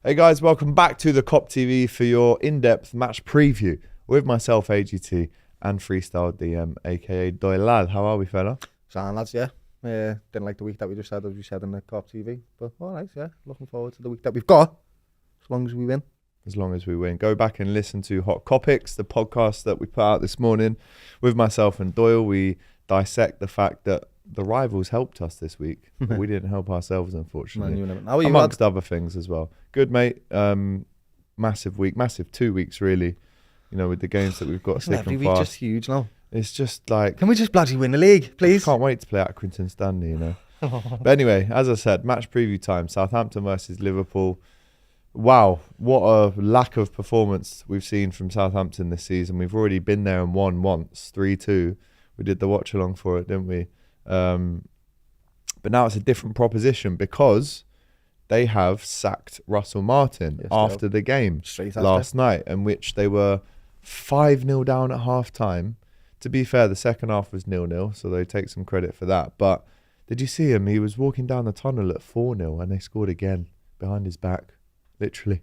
Hey guys, welcome back to the Kop TV for your in-depth match preview with myself, AGT, and Freestyle DM, aka Doylad. How are we, fella? Sound lads, yeah. Didn't like the week that we just had, as we said in the Kop TV. But all right, yeah. Looking forward to the week that we've got, as long as we win. As long as we win. Go back and listen to Hot Copics, the podcast that we put out this morning with myself and Doyle. We dissect the fact that the rivals helped us this week, but we didn't help ourselves, unfortunately. How are you, amongst other things as well. Good, mate. Massive week, massive 2 weeks, really. You know, with the games that we've got Isn't thick every and week fast. just huge now? It's just like... Can we just bloody win the league, please? I can't wait to play at Accrington Stanley, you know. But anyway, as I said, match preview time. Southampton versus Liverpool. Wow, what a lack of performance we've seen from Southampton this season. We've already been there and won once, 3-2. We did the watch along for it, didn't we? But now it's a different proposition because they have sacked Russell Martin after the game last night, in which they were 5-0 down at half time. To be fair, the second half was 0-0, so they take some credit for that. But did you see him? He was walking down the tunnel at 4-0 and they scored again behind his back, literally.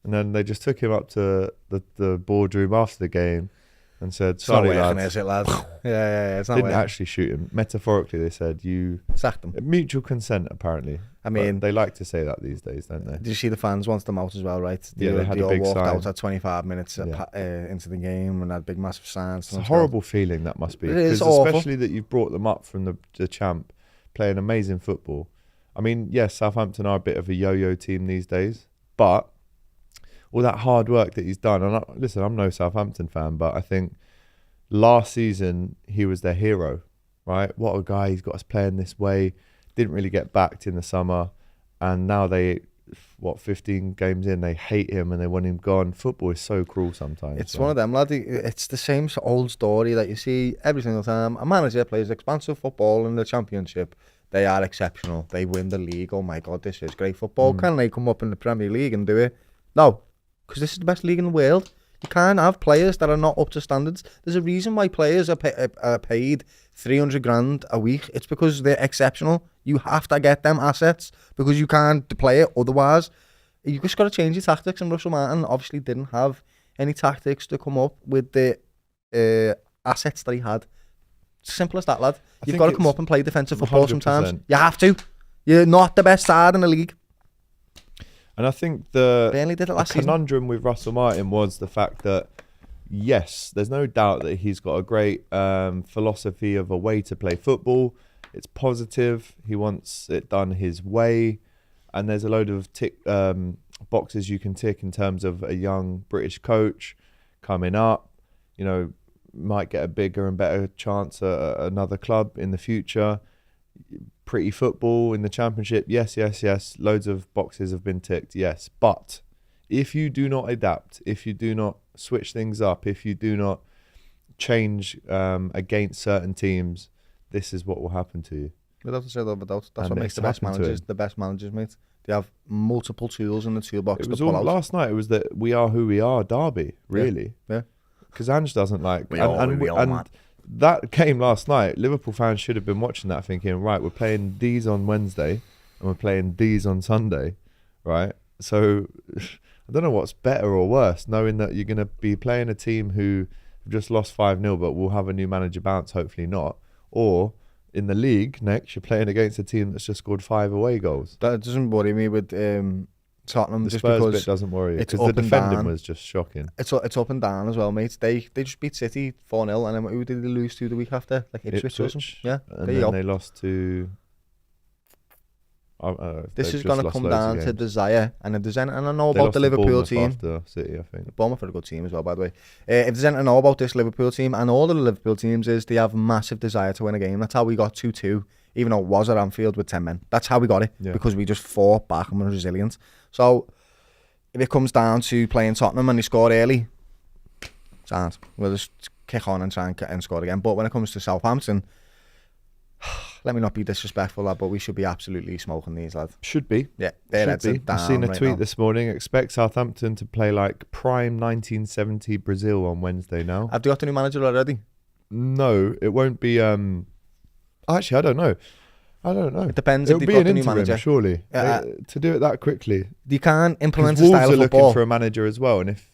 And then they just took him up to the boardroom after the game and said, sorry, lads. Is it, lads? yeah, it's not Didn't actually shoot him. Metaphorically, they said, you sacked him. Mutual consent, apparently. I mean, but they like to say that these days, don't they? Did you see the fans once them out as well, right? They had a big walked sign. out at 25 minutes into the game and had big, massive signs. It's a horrible feeling that must be. It is awful. Especially that you've brought them up from the champ, playing amazing football. I mean, yes, Southampton are a bit of a yo-yo team these days, but all that hard work that he's done, and listen, I'm no Southampton fan, but I think last season he was their hero, right? What a guy, he's got us playing this way. Didn't really get backed in the summer, and now 15 games in, they hate him and they want him gone. Football is so cruel sometimes. It's one of them, lad. It's the same old story that you see every single time. A manager plays expansive football in the Championship. They are exceptional. They win the league. Oh my God, this is great football. Can they come up in the Premier League and do it? No, because this is the best league in the world. You can't have players that are not up to standards. There's a reason why players are paid 300 grand a week. It's because they're exceptional. You have to get them assets because you can't play it otherwise. You just got to change your tactics, and Russell Martin obviously didn't have any tactics to come up with the assets that he had. Simple as that, lad. You've got to come up and play defensive football 100%. Sometimes. You have to. You're not the best side in the league. And I think the conundrum with Russell Martin was the fact that, yes, there's no doubt that he's got a great philosophy of a way to play football. It's positive. He wants it done his way. And there's a load of boxes you can tick in terms of a young British coach coming up, you know, might get a bigger and better chance at another club in the future. Pretty football in the Championship, yes. Loads of boxes have been ticked, yes. But if you do not adapt, if you do not switch things up, if you do not change against certain teams, this is what will happen to you. Without a shadow of a doubt. That's what makes the best managers, mate. They have multiple tools in the toolbox to pull out. Last night it was that we are who we are derby, really. Yeah. Because Ange doesn't like... And that game last night, Liverpool fans should have been watching that thinking, right, we're playing these on Wednesday and we're playing these on Sunday, right? So I don't know what's better or worse, knowing that you're going to be playing a team who have just lost 5-0 but will have a new manager bounce, hopefully not. Or in the league next, you're playing against a team that's just scored 5 away goals. That doesn't worry me with Tottenham. The just Spurs because bit doesn't worry you, because the defending was just shocking. It's up and down as well, mate. They just beat City 4-0, and then who did they lose to the week after? Like Ipswich or something? Yeah, and then they lost to... this is going to come down to desire, and if there's anything, and I know about the Liverpool team. After City, I think. Bournemouth are a good team as well, by the way. If there's anything I know about this Liverpool team and all of the Liverpool teams is they have massive desire to win a game. That's how we got 2-2, even though it was at Anfield with 10 men. That's how we got it, because we just fought back and were resilient. So if it comes down to playing Tottenham and they score early, we'll just kick on and try and score again. But when it comes to Southampton, let me not be disrespectful, lad, but we should be absolutely smoking these, lad. Should be. Yeah, should be. I've seen a tweet this morning. Expect Southampton to play like prime 1970 Brazil on Wednesday now. Have they got the new manager already? No, it won't be. Actually, I don't know. I don't know. It depends It'll if be they've an got the new interim, manager. surely. To do it that quickly. You can't implement a Wolves style are of looking football. for a manager as well, and if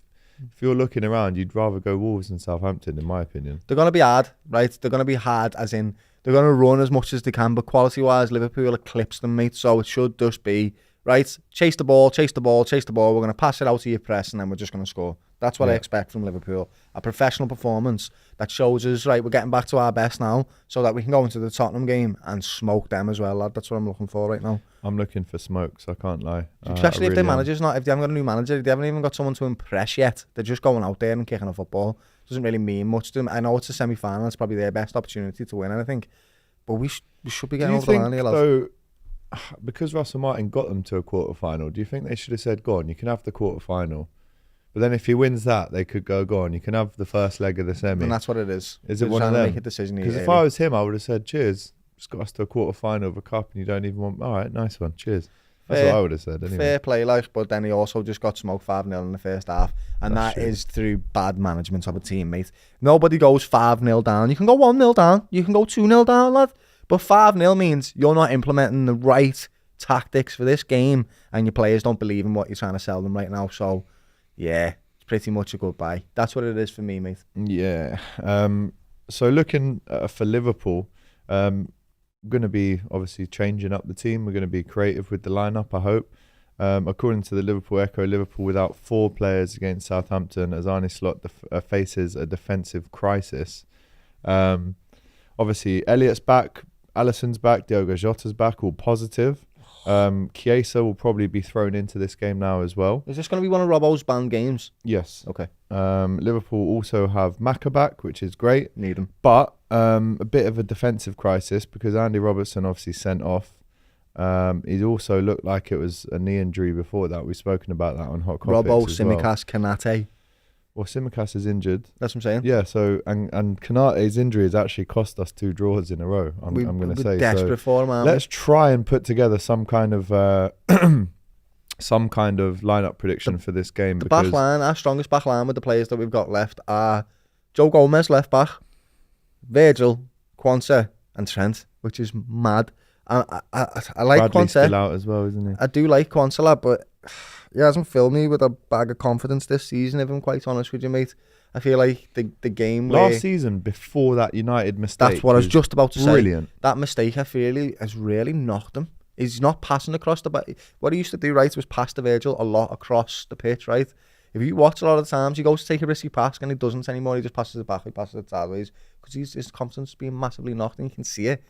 you're looking around, you'd rather go Wolves than Southampton, in my opinion. They're going to be hard, right? They're going to be hard, as in they're going to run as much as they can, but quality-wise, Liverpool eclipse them, mate. So it should just be, right, chase the ball, chase the ball, chase the ball. We're going to pass it out to your press, and then we're just going to score. That's what I expect from Liverpool. A professional performance that shows us, right, we're getting back to our best now so that we can go into the Tottenham game and smoke them as well, lad. That's what I'm looking for right now. I'm looking for smoke, so I can't lie. Especially if their manager's not, if they haven't got a new manager, they haven't even got someone to impress yet. They're just going out there and kicking a football. Doesn't really mean much to them. I know it's a semi-final. It's probably their best opportunity to win anything. But we should be getting over the line here, lads. Though, because Russell Martin got them to a quarter-final, do you think they should have said, go on, you can have the quarter-final? But then if he wins that, they could go on, you can have the first leg of the semi. And that's what it is. Is it one of them? Make a decision. Because if I was him, I would have said, cheers. Just got us to a quarter-final of a cup and you don't even want... All right, nice one. Cheers. That's what I would have said anyway. Fair play, like, but then he also just got smoked 5-0 in the first half. And that is through bad management of a team, mate. Nobody goes 5-0 down. You can go 1-0 down. You can go 2-0 down, lad. But 5-0 means you're not implementing the right tactics for this game and your players don't believe in what you're trying to sell them right now. So, yeah, it's pretty much a goodbye. That's what it is for me, mate. Yeah. So looking for Liverpool, going to be obviously changing up the team. We're going to be creative with the lineup, I hope. According to the Liverpool Echo, Liverpool without 4 players against Southampton as Arne Slot faces a defensive crisis. Obviously, Elliott's back, Alisson's back, Diogo Jota's back, all positive. Chiesa will probably be thrown into this game now as well. Is this going to be one of Robbo's banned games? Yes. Okay. Liverpool also have Maka back, which is great. Need him. But a bit of a defensive crisis because Andy Robertson obviously sent off. He also looked like it was a knee injury before that. We've spoken about that on Hot Topics Robbo, as well. Tsimikas, Kanate. Well, Tsimikas is injured. That's what I'm saying. Yeah, so and Kanate's injury has actually cost us 2 draws in a row. I'm going to say. We're desperate for him, aren't we? Let's try and put together some kind of lineup prediction for this game. The back line, our strongest back line with the players that we've got left are Joe Gomez, left back, Virgil, Quansah, and Trent, which is mad. I like Bradley's Quansah. still out as well, isn't he? I do like Quansah, lad, but he hasn't filled me with a bag of confidence this season, if I'm quite honest with you, mate. I feel like the game last season before that United mistake. That's what I was just about to say. Brilliant. That mistake, I feel, has really knocked him. He's not passing across the back. What he used to do, right, was pass to Virgil a lot across the pitch, right? If you watch a lot of the times, he goes to take a risky pass and he doesn't anymore. He just passes it back, he passes it sideways because his confidence is being massively knocked and you can see it.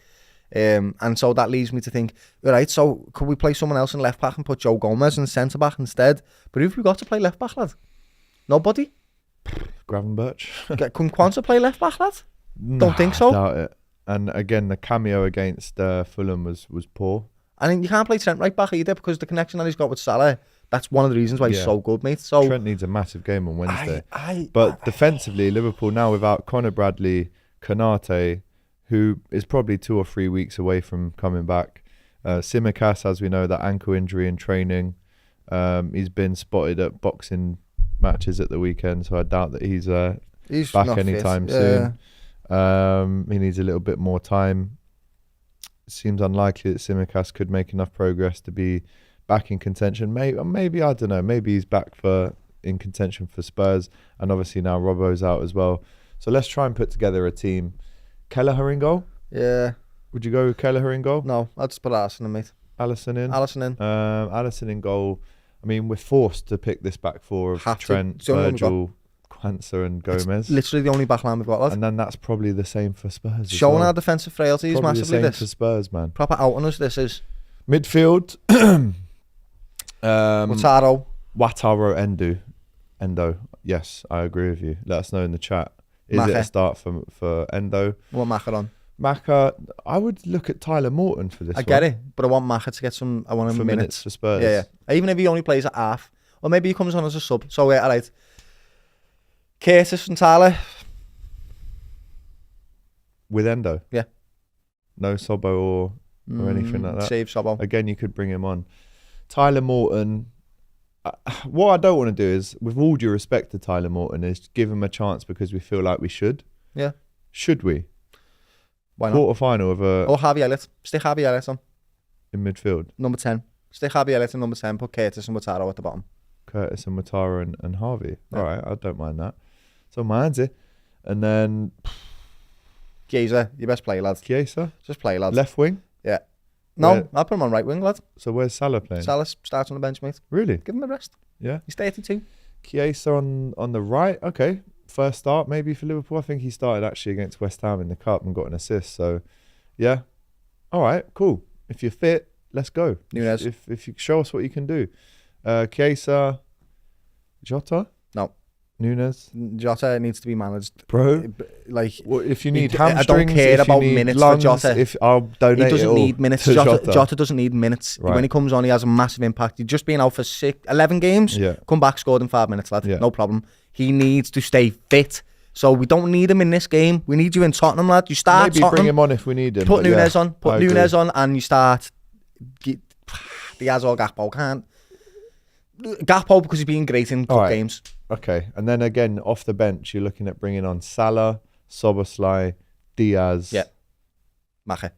And so that leads me to think, all right, so could we play someone else in left back and put Joe Gomez in centre back instead? But who've we got to play left back, lad? Nobody? Gravenberch. Can Quansah play left back, lad? Don't think so. Doubt it. And again, the cameo against Fulham was poor. And you can't play Trent right back either because the connection that he's got with Salah, that's one of the reasons why he's so good, mate. So Trent needs a massive game on Wednesday. But defensively, Liverpool now without Conor Bradley, Konate, who is probably 2 or 3 weeks away from coming back. Tsimikas, as we know, that ankle injury in training. He's been spotted at boxing matches at the weekend, so I doubt that he's back anytime soon. He needs a little bit more time. It seems unlikely that Tsimikas could make enough progress to be back in contention. Maybe I don't know. Maybe he's back in contention for Spurs, and obviously now Robbo's out as well. So let's try and put together a team. Kelleher in goal? Yeah. Would you go with Kelleher in goal? No, I'd just put Alisson in, mate. Alisson in? Alisson in. Alisson in goal. I mean, we're forced to pick this back four of Trent, Virgil, Quansah and Gomez. It's literally the only back line we've got, lad. And then that's probably the same for Spurs. Showing our defensive frailties probably massively. The same for Spurs, man. Proper out on us, this is. Midfield. Wataru, Endo. Yes, I agree with you. Let us know in the chat. Is it a start for Endo? What Maka on? Maka, I would look at Tyler Morton for this. I get it, but I want Maka to get some. I want him minutes for Spurs. Yeah. Even if he only plays at half, or maybe he comes on as a sub. So yeah, all right. Curtis and Tyler with Endo. Yeah. No Sobbo or anything like that. Save Sobbo. Again, you could bring him on. Tyler Morton. What I don't want to do is, with all due respect to Tyler Morton, is give him a chance because we feel like we should. Yeah. Should we? Why not? Quarter-final of a... Or Harvey Elliott. Stick Harvey Elliott on. In midfield. Number 10. Stick Harvey Elliott in number 10. Put Curtis and Wataro at the bottom. Curtis and Matara and Harvey. Yeah. All right, I don't mind that. So mine's it. And then... Chiesa, your best player, lads. Chiesa? Just play, lads. Left wing? Yeah. No, Where- I'll put him on right wing, lad. So where's Salah playing? Salah starts on the bench, mate. Really? Give him a rest. Yeah. He's 32. Chiesa on the right. Okay. First start maybe for Liverpool. I think he started actually against West Ham in the Cup and got an assist. So, yeah. All right, cool. If you're fit, let's go. Nunez. If you show us what you can do. Chiesa, Jota? No. Nunez? Jota needs to be managed. Bro? Like, Well, if you need I don't hamstrings, care if you about need minutes lungs, for Jota. if I'll donate he doesn't it all need minutes. to Jota doesn't need minutes. Right. When he comes on, he has a massive impact. He's just been out for 11 games. Yeah. Come back, scored in 5 minutes, lad. Yeah. No problem. He needs to stay fit. So we don't need him in this game. We need you in Tottenham, lad. You start Maybe Tottenham. bring him on if we need him. Put but Nunez yeah, on. Put I Nunez agree. on, and you start. Diaz or Gakpo can't. Gakpo because he's been great in cup All right. games. Okay, and then again off the bench, you're looking at bringing on Salah, Soboslai, Diaz, Yeah. Mache.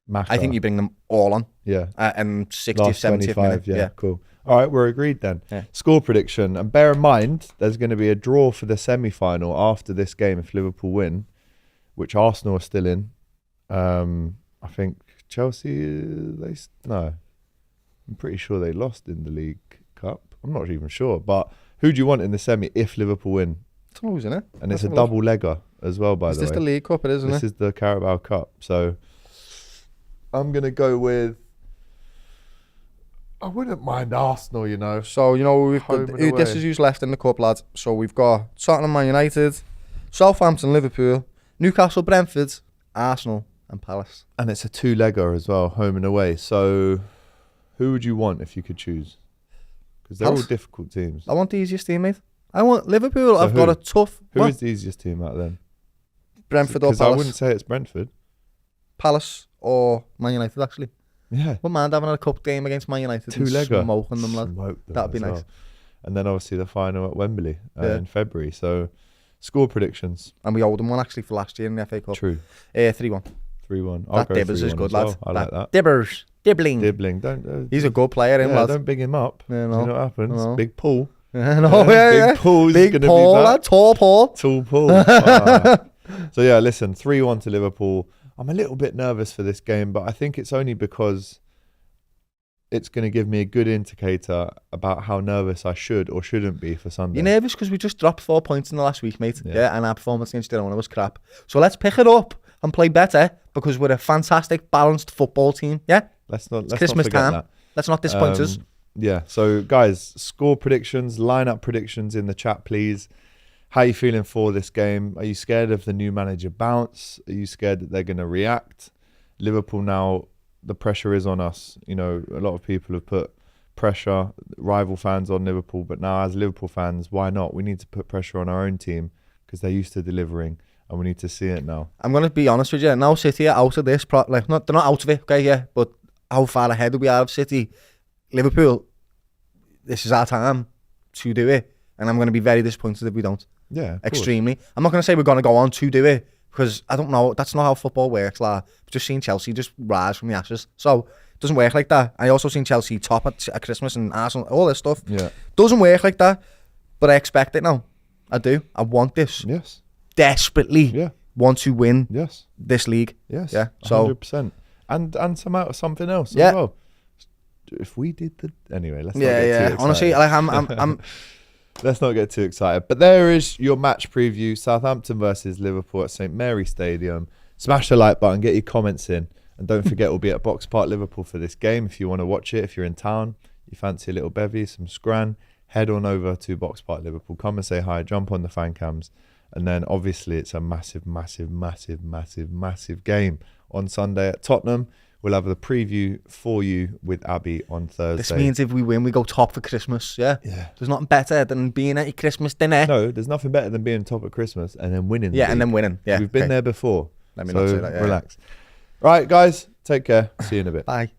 Maka. I think you bring them all on. Yeah, And 60th, last 70th 25. minute. Yeah, cool. All right, we're agreed then. Yeah. Score prediction, and bear in mind, there's going to be a draw for the semi-final after this game if Liverpool win, which Arsenal are still in. I think Chelsea, no, I'm pretty sure they lost in the League Cup. I'm not even sure, but who do you want in the semi if Liverpool win? It's always in it. And it's a double legger as well, by Is the this way. the League Cup? It is, isn't This it? is the Carabao Cup. So I'm going to go with... I wouldn't mind Arsenal, you know. So, you know, Home and this away. is who's left in the Cup, lads. So we've got Tottenham, Man United, Southampton, Liverpool, Newcastle, Brentford, Arsenal and Palace. And it's a two-legger as well, home and away. So who would you want if you could choose? Because they're all Palace. difficult teams. I want the easiest team, mate. I want Liverpool. So I've got a tough... Who what? is the easiest team out then? Brentford or Because I Palace? wouldn't say it's Brentford. Palace or Man United, actually. Yeah. Wouldn't mind having a cup game against Man United. Two-legger. And smoking them, lad. Smoke them That'd be as nice. well. And then obviously the final at Wembley Yeah. in February. So score predictions. And we owed them one, actually, for last year in the FA Cup. True. 3-1. 3-1. That go Dibbers is 3-1 good, as lad. well. I like that. Dibbers. Dibbling. Dibbling. Don't... He's a good player, yeah, lad. don't big him up. Yeah, Do no. you know what happens? No. Big Paul. No, Big Paul's Big gonna Paul, be back. lad. Tall Paul. Tall Paul. Ah. So yeah, listen, 3-1 to Liverpool. I'm a little bit nervous for this game, but I think it's only because it's going to give me a good indicator about how nervous I should or shouldn't be for Sunday. You're nervous because we just dropped 4 points in the last week, mate. Yeah. Yeah, and our performance against Girona was crap. So let's pick it up and play better because we're a fantastic, balanced football team. Yeah? Let's not Christmas forget time. that. Let's not disappoint us. Yeah, so guys, score predictions, lineup predictions in the chat, please. How are you feeling for this game? Are you scared of the new manager bounce? Are you scared that they're going to react? Liverpool now, the pressure is on us. You know, a lot of people have put pressure, rival fans on Liverpool, but now as Liverpool fans, why not? We need to put pressure on our own team because they're used to delivering and we need to see it now. I'm going to be honest with you. Now City are out of this. They're not out of it, okay, yeah, but how far ahead we are of City? Liverpool, this is our time to do it. And I'm going to be very disappointed if we don't. Yeah, Extremely. I'm not going to say we're going to go on to do it because I don't know. That's not how football works. Like, I've just seen Chelsea just rise from the ashes. So it doesn't work like that. I also seen Chelsea top at Christmas and Arsenal, all this stuff. Yeah. Doesn't work like that. But I expect it now. I do. I want this. Yes. Desperately Yeah. want to win Yes. this league. Yes. Yeah. So 100%. And something else Yeah. as well. If we did the... Anyway, let's not yeah, get too yeah. excited. Honestly, like I'm Let's not get too excited. But there is your match preview. Southampton versus Liverpool at St Mary's Stadium. Smash the like button. Get your comments in. And don't forget, we'll be at Box Park Liverpool for this game. If you want to watch it, if you're in town, you fancy a little bevy, some scran, head on over to Box Park Liverpool. Come and say hi. Jump on the fan cams. And then obviously it's a massive, massive, massive, massive, massive game on Sunday at Tottenham. We'll have the preview for you with Abby on Thursday. This means if we win, we go top for Christmas. Yeah. Yeah. There's nothing better than being at your Christmas dinner. No, there's nothing better than being top at Christmas and then winning. the Yeah, and league. then winning. Yeah. We've been okay. there before. Let me so not say that. Yeah, relax. Right, guys. Take care. See you in a bit. Bye.